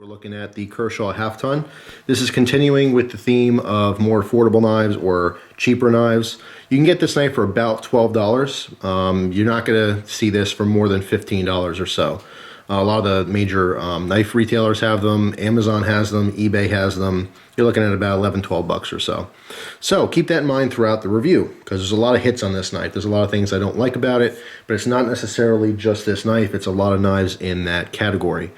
We're looking at the Kershaw half ton. This is continuing with the theme of more affordable knives or cheaper knives. You can get this knife for about $12. You're not going to see this for more than $15 or so. A lot of the major knife retailers have them. Amazon has them. eBay has them. You're looking at about 11, 12 bucks or so. So keep that in mind throughout the review, because there's a lot of hits on this knife. There's a lot of things I don't like about it, but it's not necessarily just this knife. It's a lot of knives in that category.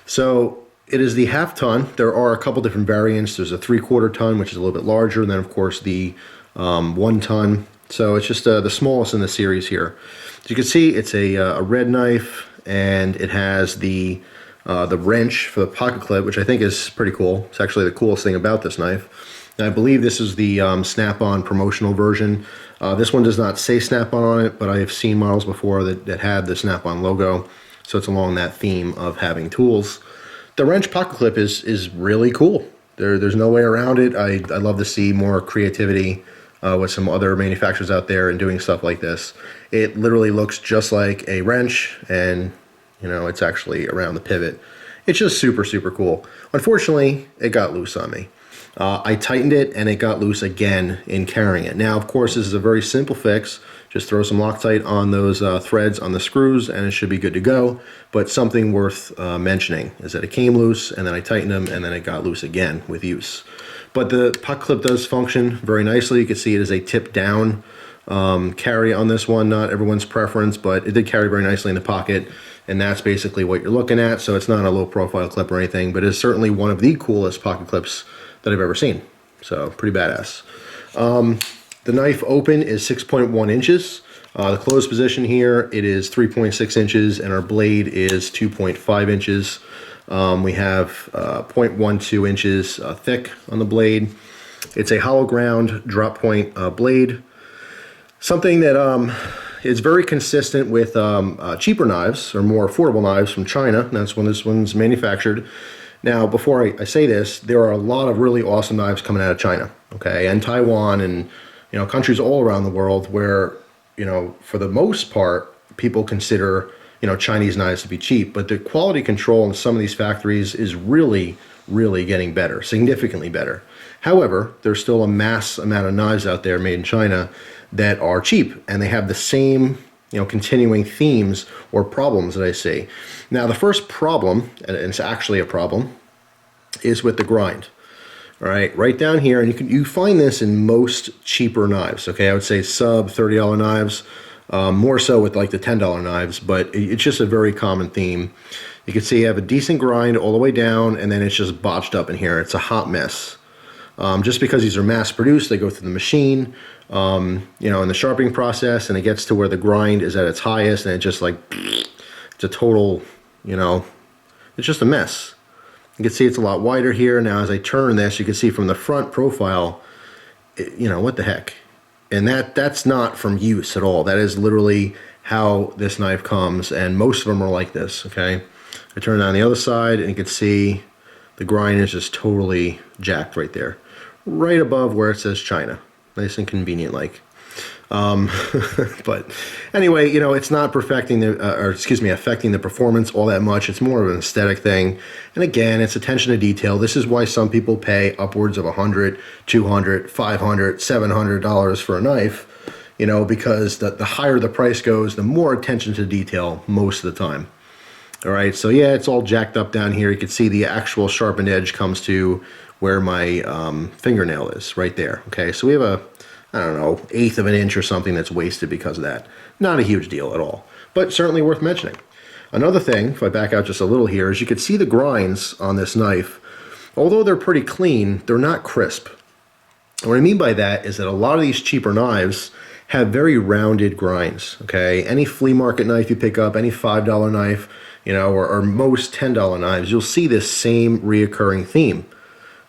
So it is the half ton. There are a couple different variants. There's a 3/4 ton, which is a little bit larger, and then of course the 1 ton. So it's just the smallest in the series here. As you can see, it's a red knife, and it has the wrench for the pocket clip, which I think is pretty cool. It's actually the coolest thing about this knife. And I believe this is the snap-on promotional version. This one does not say snap-on on it, but I have seen models before that had the snap-on logo. So it's along that theme of having tools. The wrench pocket clip is really cool. There's no way around it. I love to see more creativity with some other manufacturers out there and doing stuff like this. It literally looks just like a wrench, and you know, it's actually around the pivot. It's just super, super cool. Unfortunately, it got loose on me. I tightened it and it got loose again in carrying it. Now, of course, this is a very simple fix. Just throw some Loctite on those threads on the screws and it should be good to go. But something worth mentioning is that it came loose and then I tightened them and then it got loose again with use. But the pocket clip does function very nicely. You can see it is a tip down carry on this one. Not everyone's preference, but it did carry very nicely in the pocket. And that's basically what you're looking at. So it's not a low profile clip or anything, but it's certainly one of the coolest pocket clips that I've ever seen. So pretty badass. The knife open is 6.1 inches. The closed position here, it is 3.6 inches, and our blade is 2.5 inches. We have 0.12 inches thick on the blade. It's a hollow ground drop point blade. Something that is very consistent with cheaper knives or more affordable knives from China. That's when this one's manufactured. Now, before I say this, there are a lot of really awesome knives coming out of China, okay, and Taiwan, and you know, countries all around the world where, you know, for the most part, people consider, you know, Chinese knives to be cheap, but the quality control in some of these factories is really, really getting better, significantly better. However, there's still a mass amount of knives out there made in China that are cheap, and they have the same, you know, continuing themes or problems that I see. Now, the first problem, and it's actually a problem, is with the grind. All right down here, and you find this in most cheaper knives. Okay, I would say sub $30 knives, more so with like the $10 knives, but it's just a very common theme. You can see you have a decent grind all the way down, and then it's just botched up in here. It's a hot mess. Just because these are mass produced, they go through the machine, you know, in the sharpening process, and it gets to where the grind is at its highest, and it just like, it's a total, you know, it's just a mess. You can see it's a lot wider here. Now, as I turn this, you can see from the front profile, you know, what the heck? And that's not from use at all. That is literally how this knife comes, and most of them are like this, okay? I turn it on the other side, and you can see the grind is just totally jacked right there, right above where it says China. Nice and convenient like. But anyway, you know, it's not affecting the performance all that much. It's more of an aesthetic thing. And again, it's attention to detail. This is why some people pay upwards of $100, $200, $500, $700 for a knife, you know, because the higher the price goes, the more attention to detail most of the time. All right, so yeah, it's all jacked up down here. You can see the actual sharpened edge comes to where my fingernail is, right there. Okay, so we have a, I don't know, 1/8 of an inch or something that's wasted because of that. Not a huge deal at all, but certainly worth mentioning. Another thing, if I back out just a little here, is you can see the grinds on this knife. Although they're pretty clean, they're not crisp. And what I mean by that is that a lot of these cheaper knives have very rounded grinds, okay? Any flea market knife you pick up, any $5 knife, you know, or most $10 knives, you'll see this same reoccurring theme.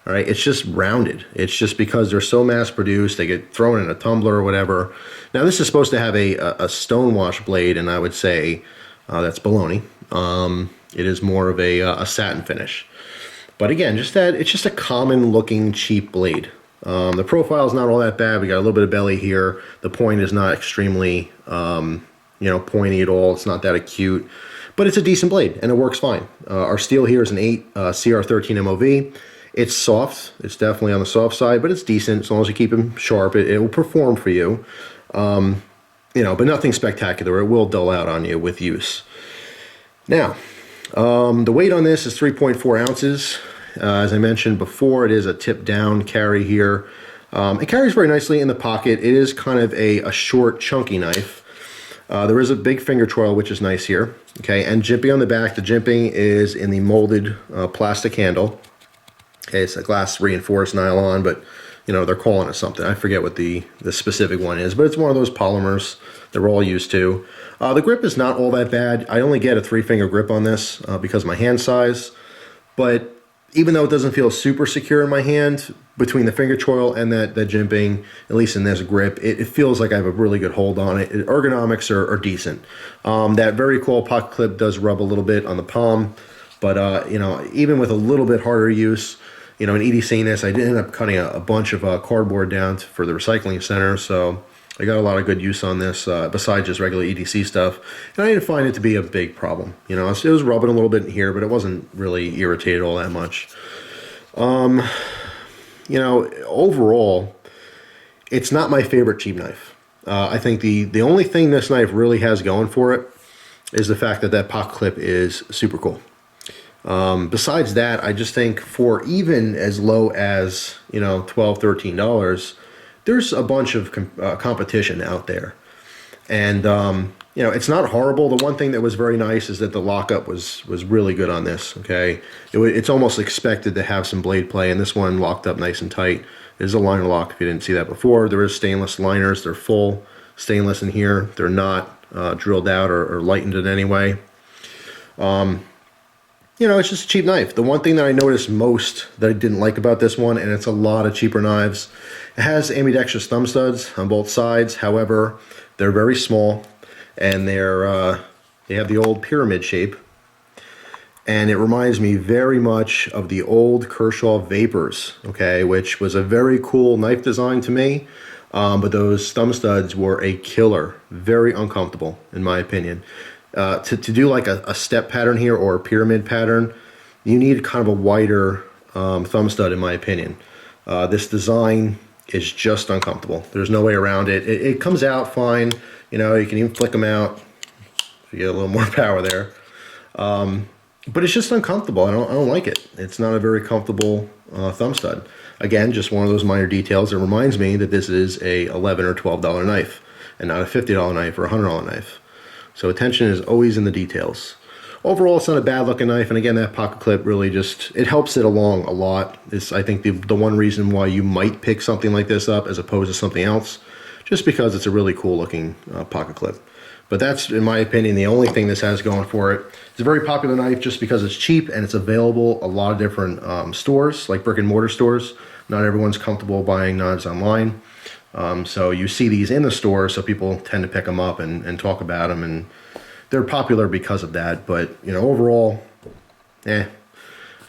All right, it's just rounded. It's just because they're so mass produced, they get thrown in a tumbler or whatever. Now, this is supposed to have a stone wash blade, and I would say that's baloney. It is more of a satin finish. But again, just that it's just a common looking cheap blade. The profile is not all that bad. We got a little bit of belly here. The point is not extremely, you know, pointy at all. It's not that acute. but it's a decent blade and it works fine. Our steel here is an 8 CR13 MOV. It's soft. It's definitely on the soft side, but it's decent as long as you keep them sharp. It will perform for you, but nothing spectacular. It will dull out on you with use. Now, the weight on this is 3.4 ounces. As I mentioned before, it is a tip down carry here. It carries very nicely in the pocket. It is kind of a short, chunky knife. There is a big finger choil, which is nice here. Okay, and jimping on the back. The jimping is in the molded plastic handle. Okay, it's a glass reinforced nylon, but they're calling it something. I forget what the specific one is, but it's one of those polymers that we're all used to. The grip is not all that bad. I only get a 3-finger grip on this because of my hand size, but even though it doesn't feel super secure in my hand, between the finger choil and that jimping, at least in this grip, it feels like I have a really good hold on it. Ergonomics are decent. That very cool pocket clip does rub a little bit on the palm, but even with a little bit harder use, in EDCing this, I did end up cutting a bunch of cardboard down for the recycling center, so I got a lot of good use on this besides just regular EDC stuff, and I didn't find it to be a big problem. It was rubbing a little bit in here, but it wasn't really irritated all that much. Overall, it's not my favorite cheap knife. I think the only thing this knife really has going for it is the fact that pocket clip is super cool. Besides that, I just think for even as low as, $12, $13, there's a bunch of competition out there. And, it's not horrible. The one thing that was very nice is that the lockup was really good on this, okay? It's almost expected to have some blade play, and this one locked up nice and tight. There's a liner lock if you didn't see that before. There is stainless liners. They're full stainless in here. They're not drilled out or lightened in any way. It's just a cheap knife. The one thing that I noticed most that I didn't like about this one, and it's a lot of cheaper knives, it has ambidextrous thumb studs on both sides. However, they're very small, and they have the old pyramid shape, and it reminds me very much of the old Kershaw Vapors, okay, which was a very cool knife design to me, but those thumb studs were a killer. Very uncomfortable, in my opinion. To do like a step pattern here or a pyramid pattern, you need kind of a wider thumb stud, in my opinion. This design is just uncomfortable. There's no way around it. It comes out fine. You can even flick them out if you get a little more power there. But it's just uncomfortable. I don't like it. It's not a very comfortable thumb stud. Again, just one of those minor details. It reminds me that this is a $11 or $12 knife and not a $50 knife or a $100 knife. So attention is always in the details. Overall, it's not a bad looking knife, and again, that pocket clip really it helps it along a lot. It's, I think, the one reason why you might pick something like this up as opposed to something else, just because it's a really cool looking pocket clip. But that's, in my opinion, the only thing this has going for it. It's a very popular knife just because it's cheap and it's available a lot of different stores, like brick and mortar stores. Not everyone's comfortable buying knives online. So you see these in the store, so people tend to pick them up and talk about them, and they're popular because of that. But, overall,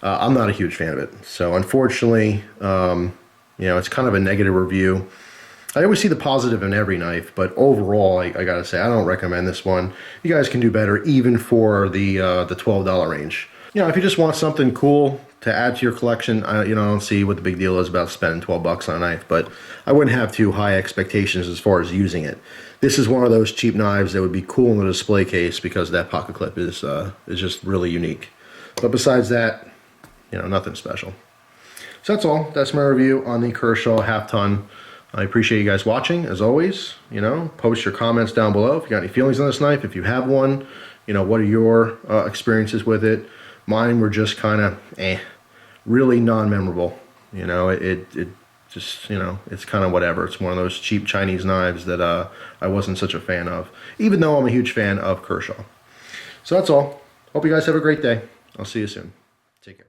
I'm not a huge fan of it. So unfortunately, it's kind of a negative review. I always see the positive in every knife, but overall, I gotta say, I don't recommend this one. You guys can do better even for the $12 range. If you just want something cool to add to your collection, I don't see what the big deal is about spending 12 bucks on a knife, but I wouldn't have too high expectations as far as using it. This is one of those cheap knives that would be cool in the display case because that pocket clip is just really unique. But besides that, nothing special. So that's all. That's my review on the Kershaw half-ton. I appreciate you guys watching, as always. Post your comments down below if you got any feelings on this knife. If you have one, what are your experiences with it? Mine were just kind of really non-memorable. It just, it's kind of whatever. It's one of those cheap Chinese knives that I wasn't such a fan of, even though I'm a huge fan of Kershaw. So that's all. Hope you guys have a great day. I'll see you soon. Take care.